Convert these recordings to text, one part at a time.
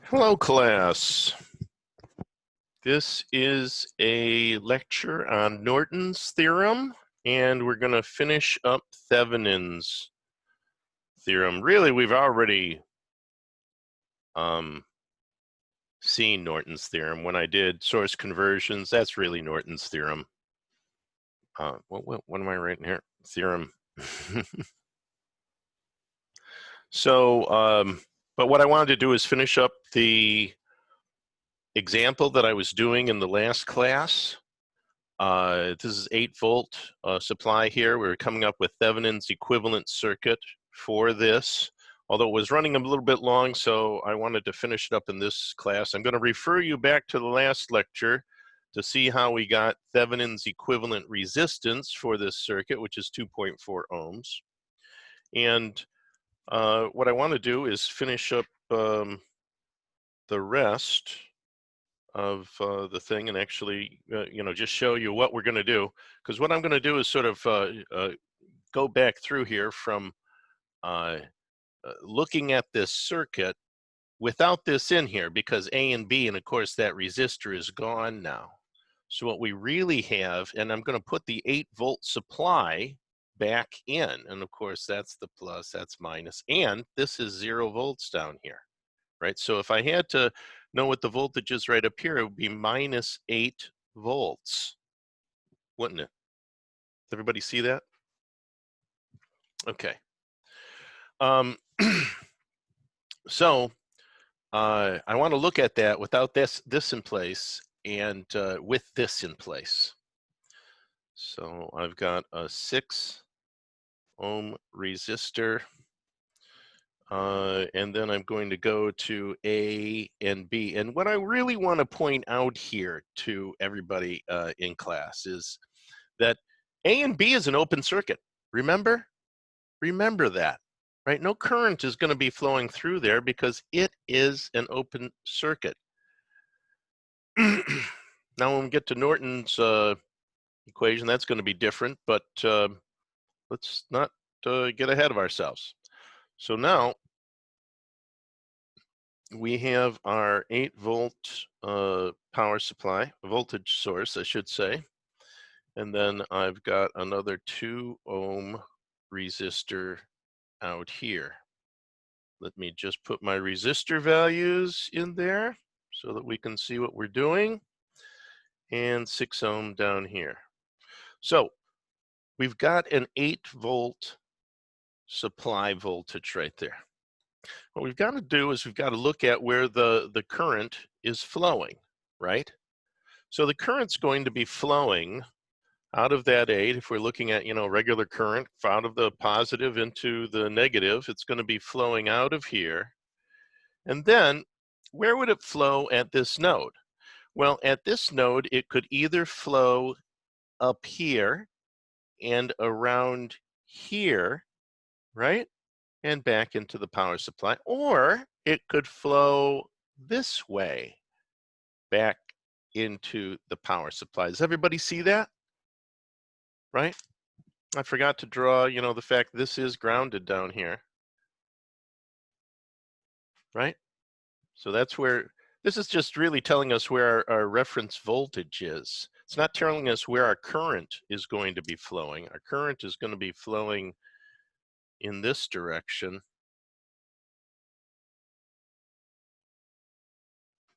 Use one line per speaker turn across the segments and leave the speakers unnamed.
Hello, class. This is a lecture on Norton's Theorem, and we're going to finish up Thevenin's theorem. Really, we've already seen Norton's theorem. When I did source conversions, that's really Norton's theorem. What am I writing here? Theorem. But what I wanted to do is finish up the example that I was doing in the last class. This is 8-volt supply here. We're coming up with Thevenin's equivalent circuit for this, although it was running a little bit long, so I wanted to finish it up in this class. I'm going to refer you back to the last lecture to see how we got Thevenin's equivalent resistance for this circuit, which is 2.4 ohms. And what I want to do is finish up the rest of the thing and actually, just show you what we're going to do. Because what I'm going to do is sort of go back through here from looking at this circuit without this in here, because A and B, and of course that resistor is gone now. So what we really have, and I'm going to put the 8-volt supply back in, and of course that's the plus, that's minus, and this is 0 volts down here, right? So if I had to know what the voltage is right up here, it would be minus 8 volts, wouldn't it? Does everybody see that? Okay. So I want to look at that without this in place and with this in place. So I've got a 6 ohm resistor, and then I'm going to go to A and B. And what I really want to point out here to everybody in class is that A and B is an open circuit. Remember? Remember that, right? No current is going to be flowing through there because it is an open circuit. Now when we get to Norton's equation, that's going to be different, but let's not get ahead of ourselves. So now we have our 8-volt power supply, voltage source, I should say. And then I've got another 2 ohm resistor out here. Let me just put my resistor values in there so that we can see what we're doing. And 6 ohm down here. So we've got an 8-volt supply voltage right there. What we've got to do is we've got to look at where the current is flowing, right? So the current's going to be flowing out of that 8. If we're looking at, regular current, out of the positive into the negative, it's going to be flowing out of here. And then where would it flow at this node? Well, at this node, it could either flow up here and around here, right? And back into the power supply, or it could flow this way back into the power supply. Does everybody see that? Right? I forgot to draw, the fact this is grounded down here. Right? So that's where, this is just really telling us where our reference voltage is. It's not telling us where our current is going to be flowing. Our current is going to be flowing in this direction,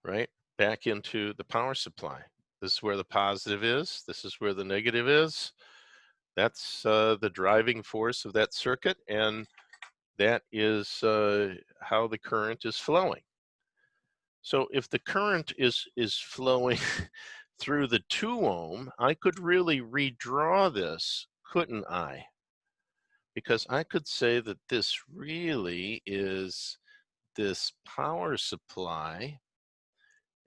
right? Back into the power supply. This is where the positive is. This is where the negative is. That's the driving force of that circuit, and that is how the current is flowing. So if the current is flowing through the 2 ohm, I could really redraw this, couldn't I? Because I could say that this really is this power supply,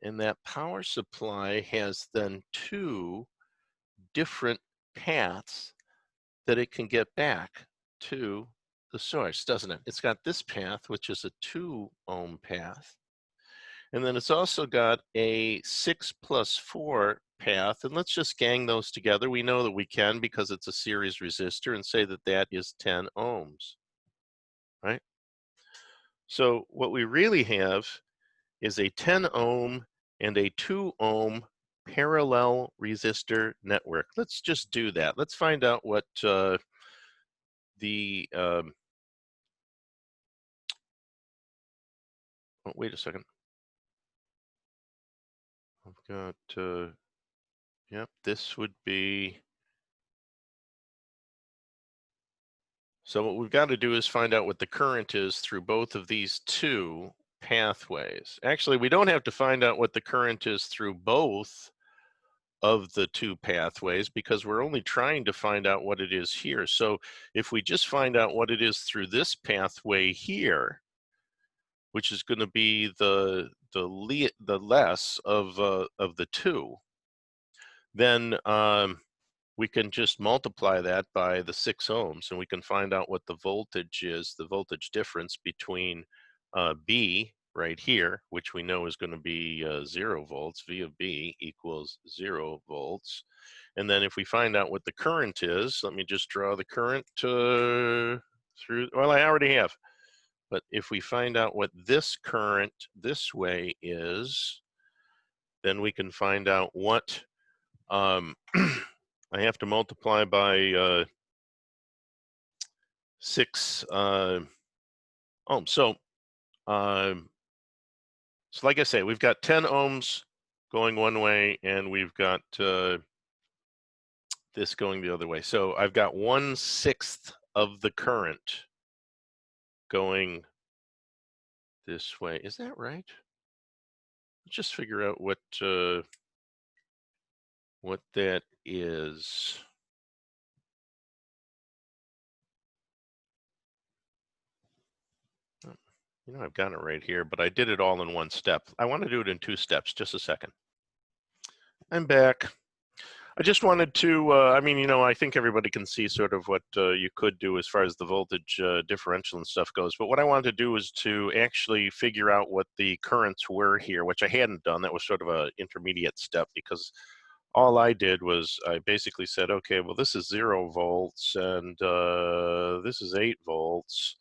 and that power supply has then 2 different paths that it can get back to the source, doesn't it? It's got this path, which is a 2 ohm path. And then it's also got a 6 plus 4 path. And let's just gang those together. We know that we can because it's a series resistor, and say that that is 10 ohms, right? So what we really have is a 10 ohm and a 2 ohm parallel resistor network. Let's just do that. Let's find out what the, oh, wait a second. I've got, yep, this would be, so what we've got to do is find out what the current is through both of these two pathways. Actually, we don't have to find out what the current is through both of the two pathways because we're only trying to find out what it is here. So if we just find out what it is through this pathway here, which is going to be the less of the two, then we can just multiply that by the 6 ohms, and we can find out what the voltage is, the voltage difference between B right here, which we know is going to be 0 volts. V of B equals 0 volts. And then if we find out what the current is, let me just draw the current through, well, I already have. But if we find out what this current this way is, then we can find out what I have to multiply by 6 ohms. So like I say, we've got 10 ohms going one way, and we've got this going the other way. So I've got 1/6 of the current going this way. Is that right? Let's just figure out what that is. You know, I've got it right here, but I did it all in one step. I want to do it in 2 steps. Just a second. I'm back. I just wanted to, I mean, you know, I think everybody can see sort of what you could do as far as the voltage differential and stuff goes. But what I wanted to do was to actually figure out what the currents were here, which I hadn't done. That was sort of an intermediate step because all I did was I basically said, okay, well, this is 0 volts and this is 8 volts.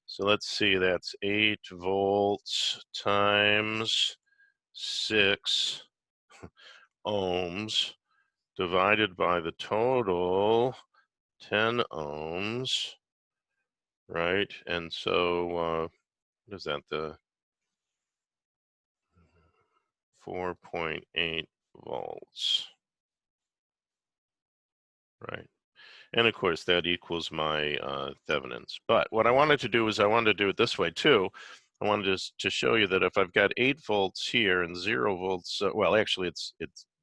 So let's see, that's 8 volts times 6 ohms divided by the total 10 ohms, right? And so what is that, the 4.8 volts, right? And of course that equals my Thevenin's. But what I wanted to do is I wanted to do it this way too. I wanted to show you that if I've got 8 volts here and 0 volts, well, actually it's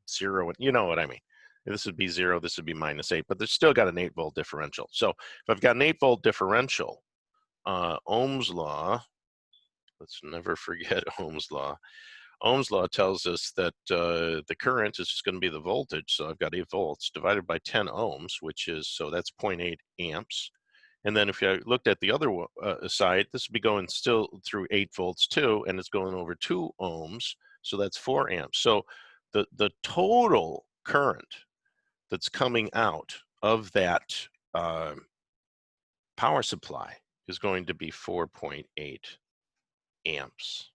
0, you know what I mean. This would be 0, this would be -8, but there's still got an 8 volt differential. So if I've got an 8 volt differential, Ohm's law, let's never forget Ohm's law. Ohm's law tells us that the current is just going to be the voltage. So I've got 8 volts divided by 10 ohms, which is, so that's 0.8 amps. And then if you looked at the other side, this would be going still through 8 volts too, and it's going over 2 ohms. So that's 4 amps. So the total current that's coming out of that power supply is going to be 4.8 amps.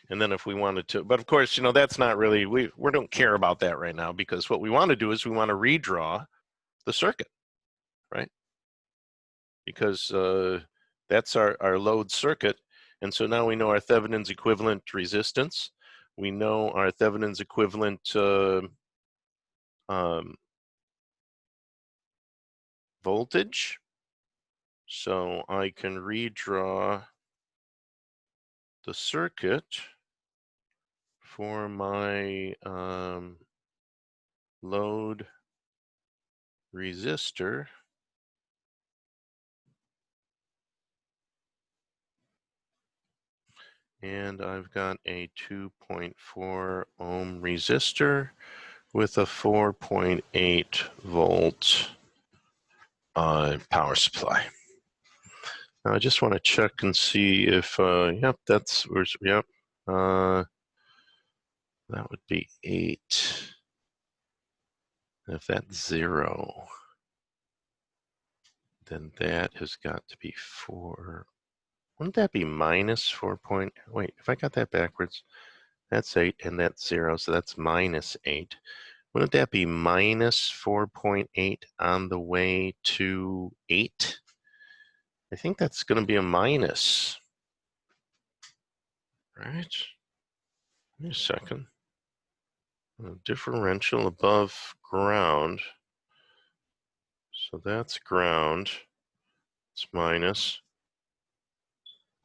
And then if we wanted to, but of course, you know, that's not really, we don't care about that right now, because what we want to do is we want to redraw the circuit, right? Because that's our load circuit. And so now we know our Thevenin's equivalent resistance. We know our Thevenin's equivalent voltage. So I can redraw the circuit for my load resistor. And I've got a 2.4 ohm resistor with a 4.8 volt power supply. Now I just want to check and see if, yep, that's, yep, that would be 8. If that's 0, then that has got to be 4. Wouldn't that be minus 4 point, wait, if I got that backwards, that's 8 and that's 0, so that's minus 8. Wouldn't that be minus 4.8 on the way to 8? I think that's going to be a minus, right? Wait a second. Differential above ground. So that's ground. It's minus.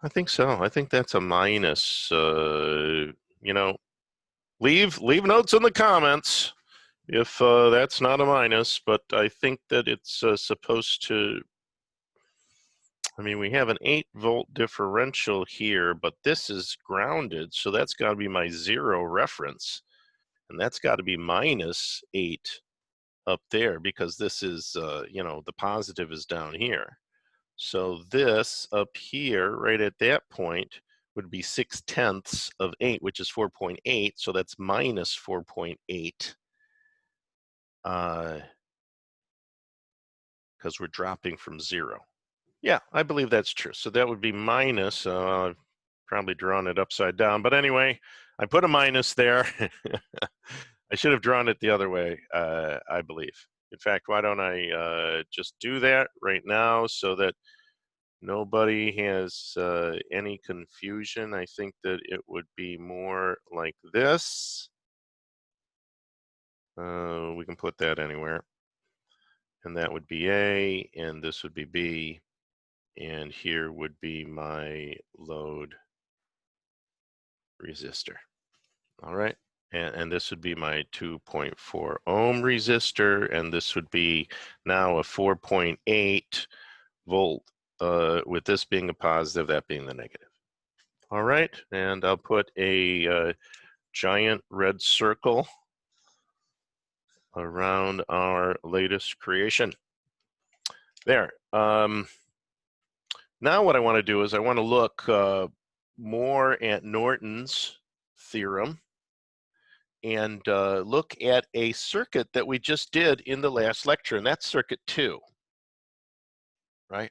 I think so. I think that's a minus. You know, leave notes in the comments if that's not a minus, but I think that it's supposed to. I mean, we have an 8-volt differential here, but this is grounded, so that's got to be my 0 reference, and that's got to be minus 8 up there because this is, you know, the positive is down here. So this up here, right at that point, would be 6/10 of 8, which is 4.8. So that's minus 4.8 because we're dropping from 0. Yeah, I believe that's true. So that would be minus. I've probably drawn it upside down. But anyway, I put a minus there. I should have drawn it the other way, I believe. In fact, why don't I just do that right now so that nobody has any confusion? I think that it would be more like this. We can put that anywhere. And that would be A, and this would be B, and here would be my load resistor. All right. And this would be my 2.4 ohm resistor, and this would be now a 4.8 volt, with this being a positive, that being the negative. All right, and I'll put a giant red circle around our latest creation. There. Now what I want to do is I want to look more at Norton's theorem and look at a circuit that we just did in the last lecture, and that's circuit 2, right?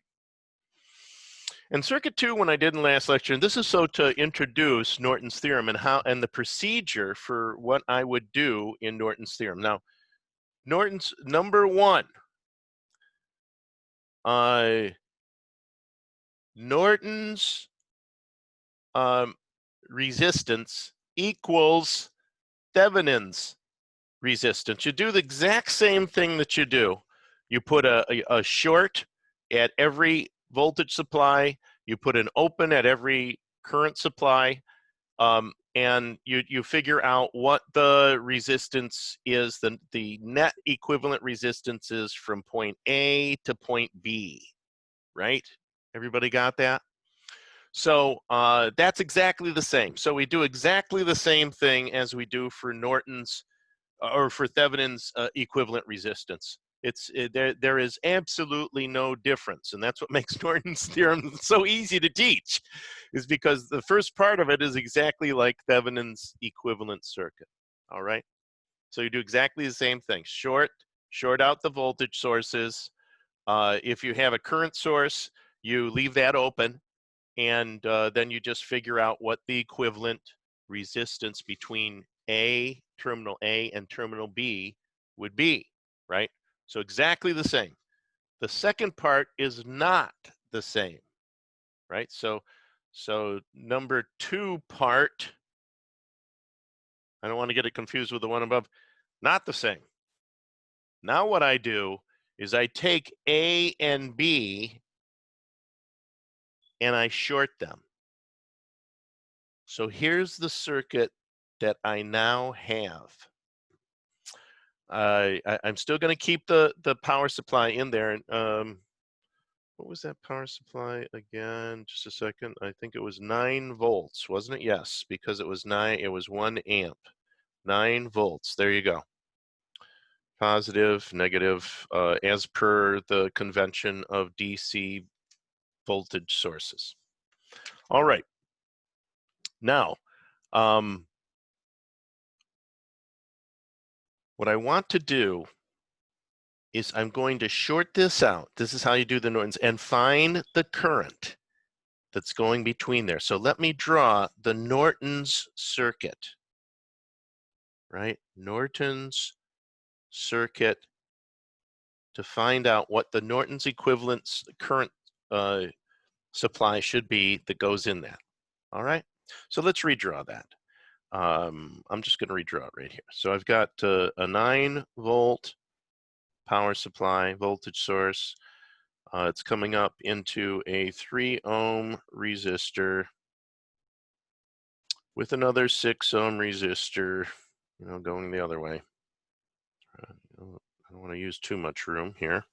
And circuit 2, when I did in the last lecture, and this is so to introduce Norton's theorem and how and the procedure for what I would do in Norton's theorem. Now, Norton's number 1, Norton's resistance equals Thevenin's resistance. You do the exact same thing that you do. You put a short at every voltage supply, you put an open at every current supply, and you figure out what the resistance is, the net equivalent resistance is from point A to point B, right? Everybody got that? So that's exactly the same. So we do exactly the same thing as we do for Norton's or for Thevenin's equivalent resistance. There is absolutely no difference, and that's what makes Norton's theorem so easy to teach, is because the first part of it is exactly like Thevenin's equivalent circuit. All right, so you do exactly the same thing. Short out the voltage sources. If you have a current source, you leave that open, and then you just figure out what the equivalent resistance between terminal A and terminal B would be, right? So exactly the same. The second part is not the same, right? So number 2 part, I don't want to get it confused with the one above, not the same. Now what I do is I take A and B and I short them. So here's the circuit that I now have. I'm still going to keep the power supply in there. What was that power supply again? Just a second. I think it was 9 volts, wasn't it? Yes, because it was 1 amp. 9 volts. There you go. Positive, negative, as per the convention of DC voltage sources. All right. Now, what I want to do is I'm going to short this out. This is how you do the Nortons, and find the current that's going between there. So let me draw the Norton's circuit, right? Norton's circuit to find out what the Norton's equivalent current supply should be that goes in that. All right, so let's redraw that. I'm just going to redraw it right here. So I've got a 9-volt power supply voltage source. It's coming up into a 3-ohm resistor with another 6-ohm resistor, going the other way. I don't want to use too much room here.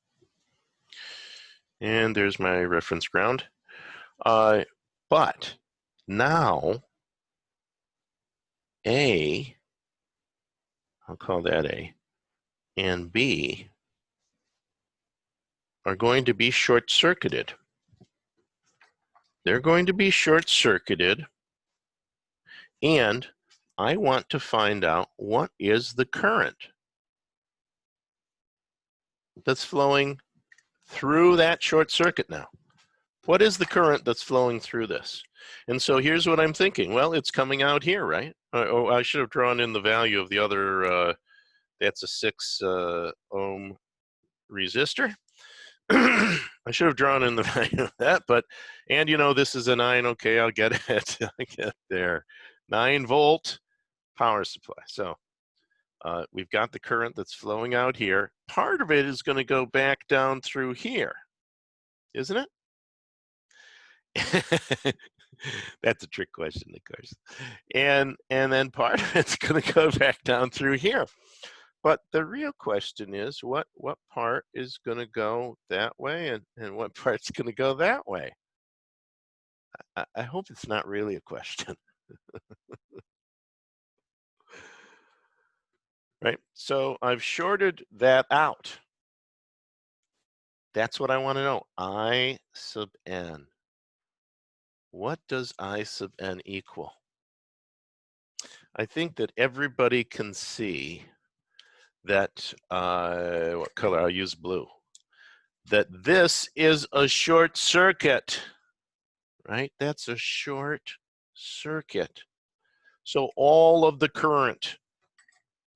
And there's my reference ground. But now A, I'll call that A, and B are going to be short-circuited. They're going to be short-circuited, and I want to find out what is the current that's flowing through that short circuit now. What is the current that's flowing through this? And so here's what I'm thinking. Well, it's coming out here, right? Oh, I should have drawn in the value of the other, that's a 6-ohm resistor. I should have drawn in the value of that, and this is a 9, okay, I'll get it, I get there. 9-volt power supply. So we've got the current that's flowing out here. Part of it is going to go back down through here, isn't it? That's a trick question, of course. And then part of it's going to go back down through here. But the real question is, what part is going to go that way, and what part's going to go that way? I hope it's not really a question. Right? So I've shorted that out. That's what I want to know. I sub n. What does I sub n equal? I think that everybody can see that, what color? I'll use blue. That this is a short circuit, right? That's a short circuit. So all of the current,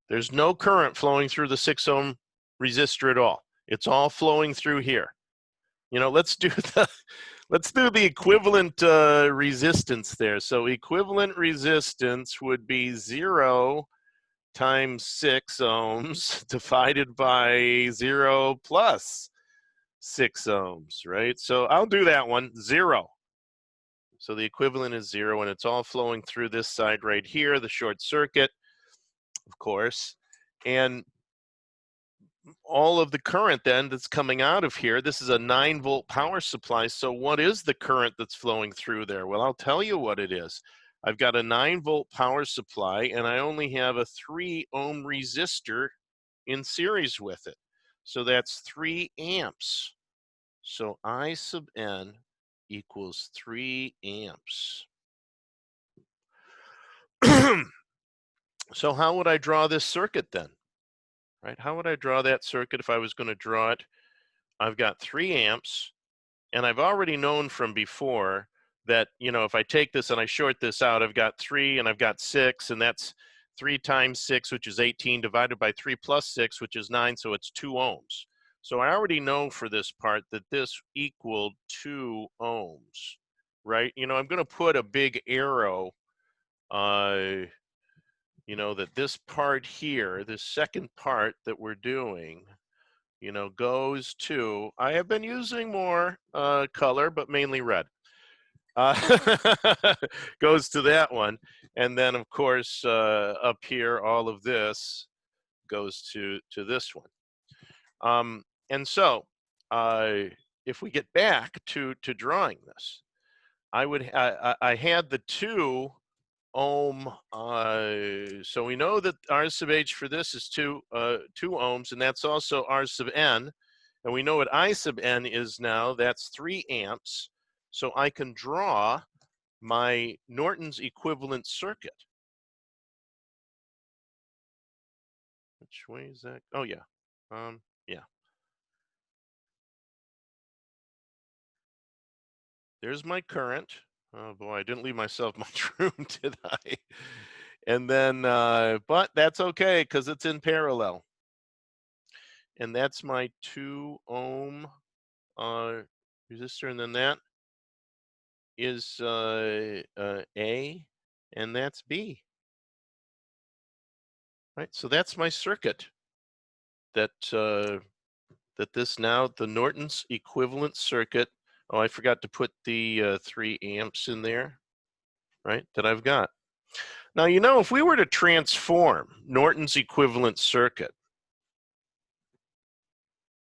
there's no current flowing through the 6-ohm resistor at all. It's all flowing through here. Let's do the equivalent resistance there. So equivalent resistance would be 0 times 6 ohms divided by 0 plus 6 ohms, right? So I'll do that one, 0. So the equivalent is 0, and it's all flowing through this side right here, the short circuit, of course. And all of the current then that's coming out of here, this is a 9-volt power supply. So what is the current that's flowing through there? Well, I'll tell you what it is. I've got a 9-volt power supply, and I only have a 3-ohm resistor in series with it. So that's 3 amps. So I sub n equals 3 amps. So how would I draw this circuit then? Right? How would I draw that circuit if I was going to draw it? I've got 3 amps, and I've already known from before that, if I take this and I short this out, I've got 3 and I've got 6, and that's 3 times 6, which is 18, divided by 3 plus 6, which is 9, so it's 2 ohms. So I already know for this part that this equaled 2 ohms, right? I'm going to put a big arrow, that this part here, this second part that we're doing, goes to, I have been using more color, but mainly red. Goes to that one. And then, of course, up here, all of this goes to this one. And so, if we get back to drawing this, I had the 2 ohm. So we know that R sub H for this is 2 ohms, and that's also R sub n. And we know what I sub n is now. That's 3 amps. So I can draw my Norton's equivalent circuit. Which way is that? Oh, yeah. Yeah. There's my current. Oh boy, I didn't leave myself much room, did I? And then, but that's okay because it's in parallel. And that's my 2 ohm resistor, and then that is A, and that's B. Right, so that's my circuit. That the Norton's equivalent circuit. Oh, I forgot to put the 3 amps in there. Right, that I've got. Now, if we were to transform Norton's equivalent circuit,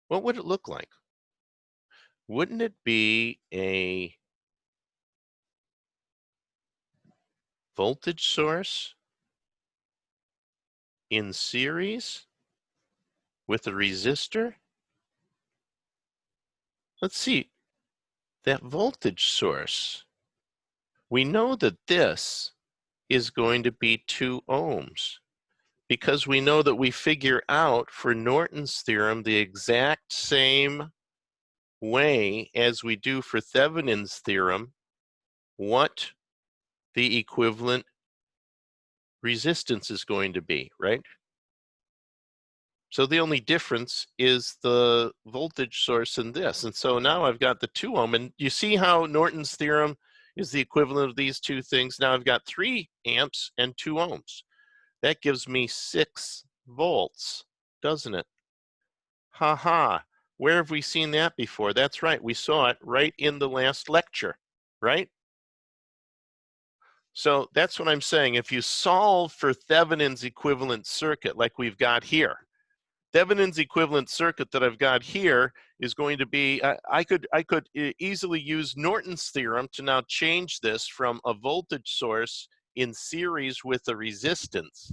what would it look like? Wouldn't it be a voltage source in series with a resistor? Let's see, that voltage source. We know that this is going to be 2 ohms because we know that we figure out for Norton's theorem the exact same way as we do for Thevenin's theorem what the equivalent resistance is going to be, right? So the only difference is the voltage source in this. And so now I've got the 2 ohm, and you see how Norton's theorem is the equivalent of these two things. Now I've got 3 amps and 2 ohms. That gives me 6 volts, doesn't it? Ha ha. Where have we seen that before? That's right. We saw it right in the last lecture, right? So that's what I'm saying. If you solve for Thevenin's equivalent circuit like we've got here, Thevenin's equivalent circuit that I've got here is going to be, I could easily use Norton's theorem to now change this from a voltage source in series with a resistance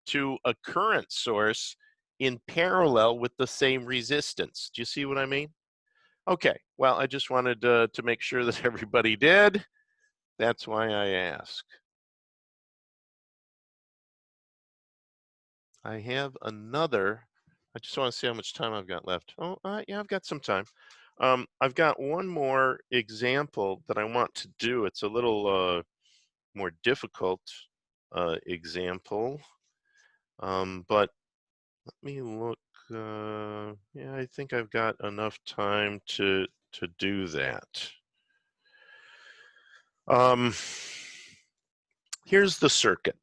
to a current source in parallel with the same resistance. Do you see what I mean? Okay, well, I just wanted to make sure that everybody did. That's why I ask. I have another, I just want to see how much time I've got left. Oh, yeah, I've got some time. I've got one more example that I want to do. It's a little more difficult example, but let me look. Yeah, I think I've got enough time to do that. Here's the circuit.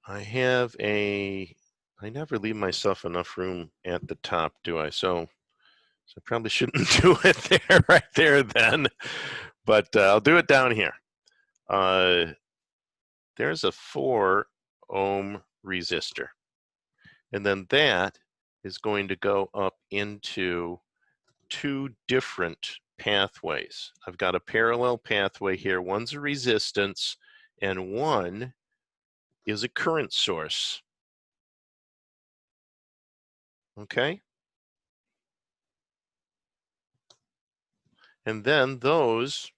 I never leave myself enough room at the top, do I? So I probably shouldn't do it there, right there then, but I'll do it down here. There's a 4 ohm resistor, and then that is going to go up into 2 different pathways. I've got a parallel pathway here. One's a resistance, and one is a current source. Okay? And then those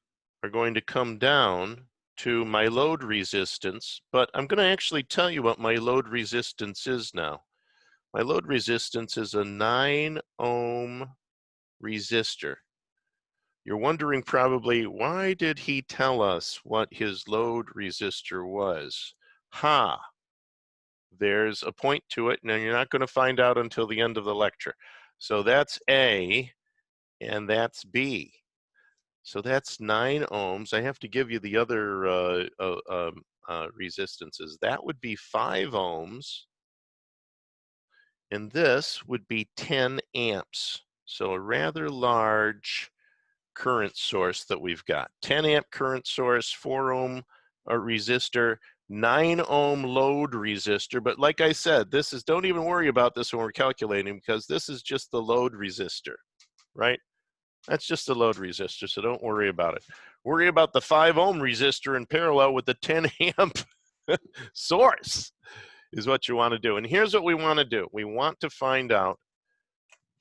are going to come down to my load resistance, but I'm going to actually tell you what my load resistance is now. My load resistance is a 9 ohm resistor. You're wondering probably, why did he tell us what his load resistor was? Ha! There's a point to it, and you're not going to find out until the end of the lecture. So that's A, and that's B. So that's 9 ohms. I have to give you the other resistances. That would be 5 ohms, and this would be 10 amps. So a rather large current source that we've got. 10 amp current source, 4 ohm resistor, 9 ohm load resistor. But like I said, don't even worry about this when we're calculating, because this is just the load resistor, right? That's just the load resistor, so don't worry about it. Worry about the 5 ohm resistor in parallel with the 10 amp source is what you want to do. And here's what we want to do. We want to find out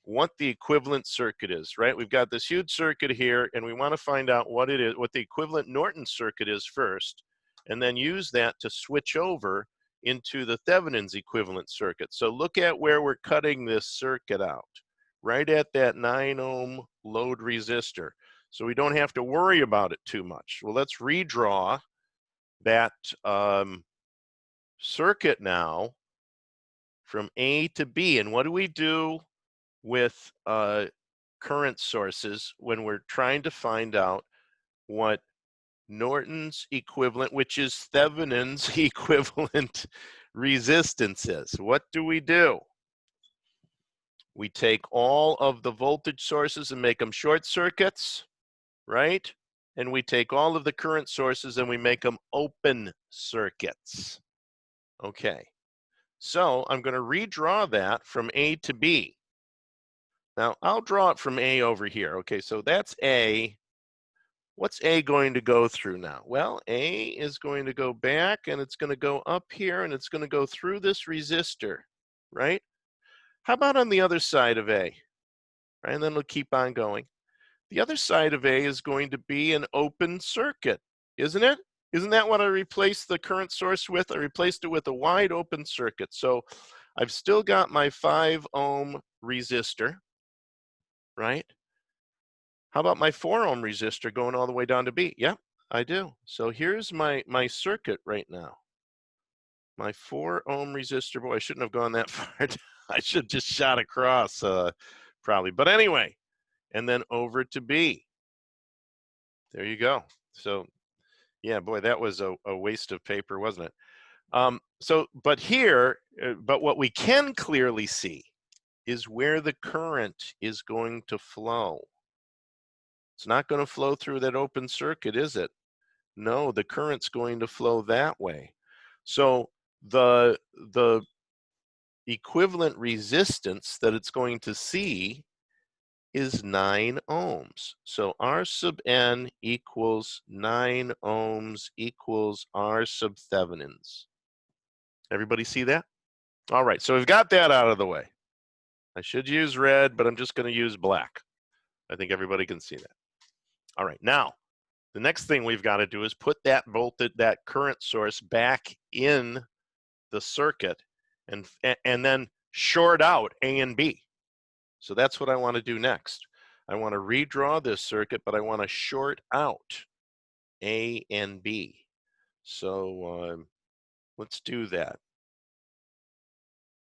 what the equivalent circuit is, right? We've got this huge circuit here, and we want to find out what it is, what the equivalent Norton circuit is first, and then use that to switch over into the Thevenin's equivalent circuit. So look at where we're cutting this circuit out, right at that 9 ohm load resistor. So we don't have to worry about it too much. Well, let's redraw that circuit now from A to B. And what do we do with current sources when we're trying to find out what Norton's equivalent, which is Thevenin's equivalent resistance is? What do? We take all of the voltage sources and make them short circuits, right? And we take all of the current sources and we make them open circuits. Okay, so I'm going to redraw that from A to B. Now, I'll draw it from A over here. Okay, so that's A. What's A going to go through now? Well, A is going to go back, and it's going to go up here, and it's going to go through this resistor, right? How about on the other side of A? Right, and then we'll keep on going. The other side of A is going to be an open circuit, isn't it? Isn't that what I replaced the current source with? I replaced it with a wide open circuit. So I've still got my 5 ohm resistor, right? How about my 4 ohm resistor going all the way down to B? Yep, I do. So here's my circuit right now. My 4 ohm resistor. Boy, I shouldn't have gone that far. I should just shot across probably. But anyway, and then over to B. There you go. So yeah, boy, that was a waste of paper, wasn't it? But what we can clearly see is where the current is going to flow. It's not going to flow through that open circuit, is it? No, the current's going to flow that way. So the equivalent resistance that it's going to see is 9 ohms. So R sub n equals 9 ohms equals R sub Thevenin's. Everybody see that? All right, so we've got that out of the way. I should use red, but I'm just going to use black. I think everybody can see that. All right, now the next thing we've got to do is put that current source back in the circuit and then short out A and B. So that's what I want to do next. I want to redraw this circuit, but I want to short out A and B. So let's do that.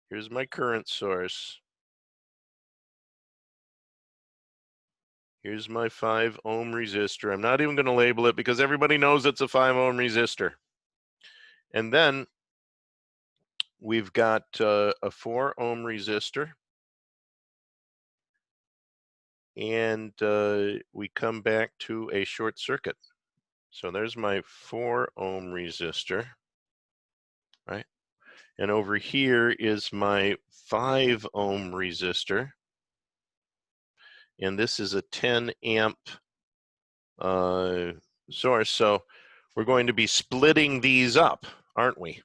Here's my current source. Here's my 5 ohm resistor. I'm not even going to label it because everybody knows it's a 5 ohm resistor. And then we've got a 4 ohm resistor. And we come back to a short circuit. So there's my 4 ohm resistor, right? And over here is my 5 ohm resistor. And this is a 10 amp source. So we're going to be splitting these up, aren't we?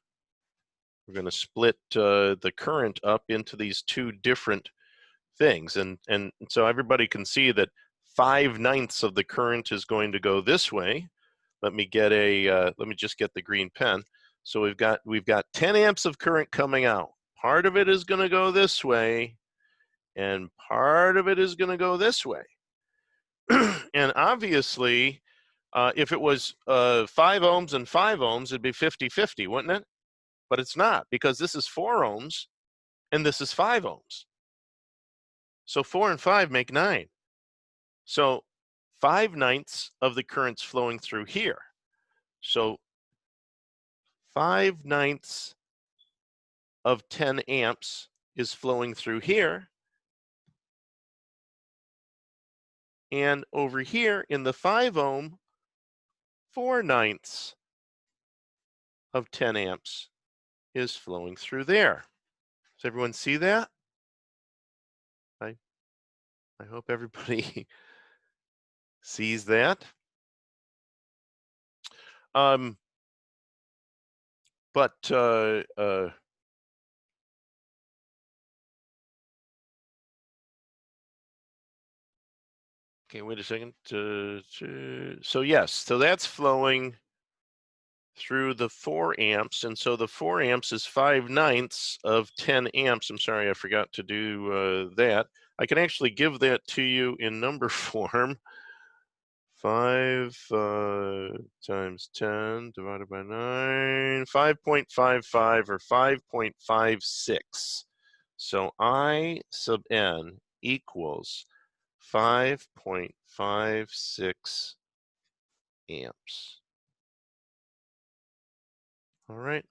We're going to split the current up into these 2 different things. And so everybody can see that 5/9 of the current is going to go this way. Let me just get the green pen. So we've got 10 amps of current coming out. Part of it is going to go this way, and part of it is going to go this way. And obviously, if it was 5 ohms and 5 ohms, it'd be 50-50, wouldn't it? But it's not, because this is 4 ohms and this is 5 ohms. So 4 and 5 make 9. So 5/9 of the current's flowing through here. So 5/9 of 10 amps is flowing through here. And over here in the 5 ohm, 4/9 of 10 amps is flowing through there. Does everyone see that? I hope everybody sees that. Okay, wait a second. So yes, so that's flowing through the 4 amps, and so the 4 amps is 5/9 of 10 amps. I'm sorry, I forgot to do that. I can actually give that to you in number form. 5 times 10 divided by 9, 5.55 or 5.56. So I sub n equals 5.56 amps. All right.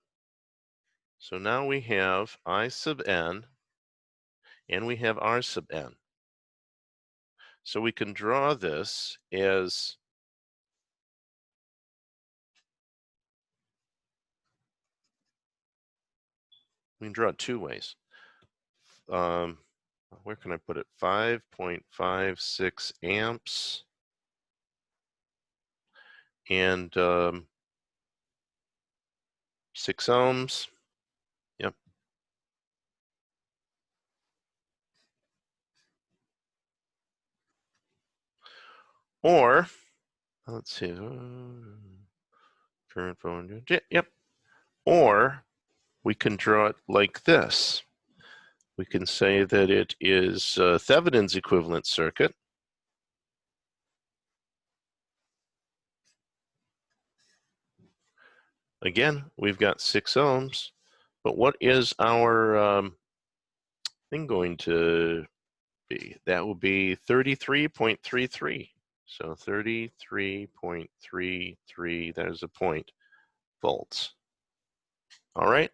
So now we have I sub n and we have R sub n. So we can draw this as we can draw it two ways. Where can I put it? 5.56 amps and 6 ohms. Yep. Or let's see. Current phone. Yep. Or we can draw it like this. We can say that it is Thevenin's equivalent circuit. Again, we've got 6 ohms, but what is our thing going to be? That will be 33.33. So 33.33, there's a point, volts. All right.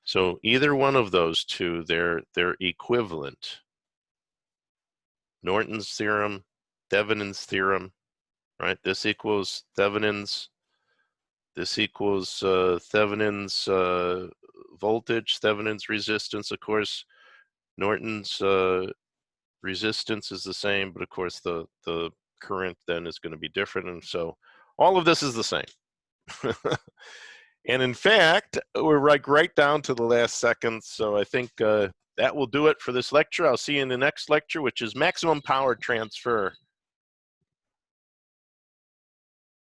So either one of those two, they're equivalent. Norton's theorem, Thevenin's theorem, right? This equals Thevenin's. This equals Thevenin's voltage, Thevenin's resistance. Of course, Norton's resistance is the same, but of course the current then is going to be different. And so all of this is the same. And in fact, we're right down to the last second. So I think that will do it for this lecture. I'll see you in the next lecture, which is maximum power transfer.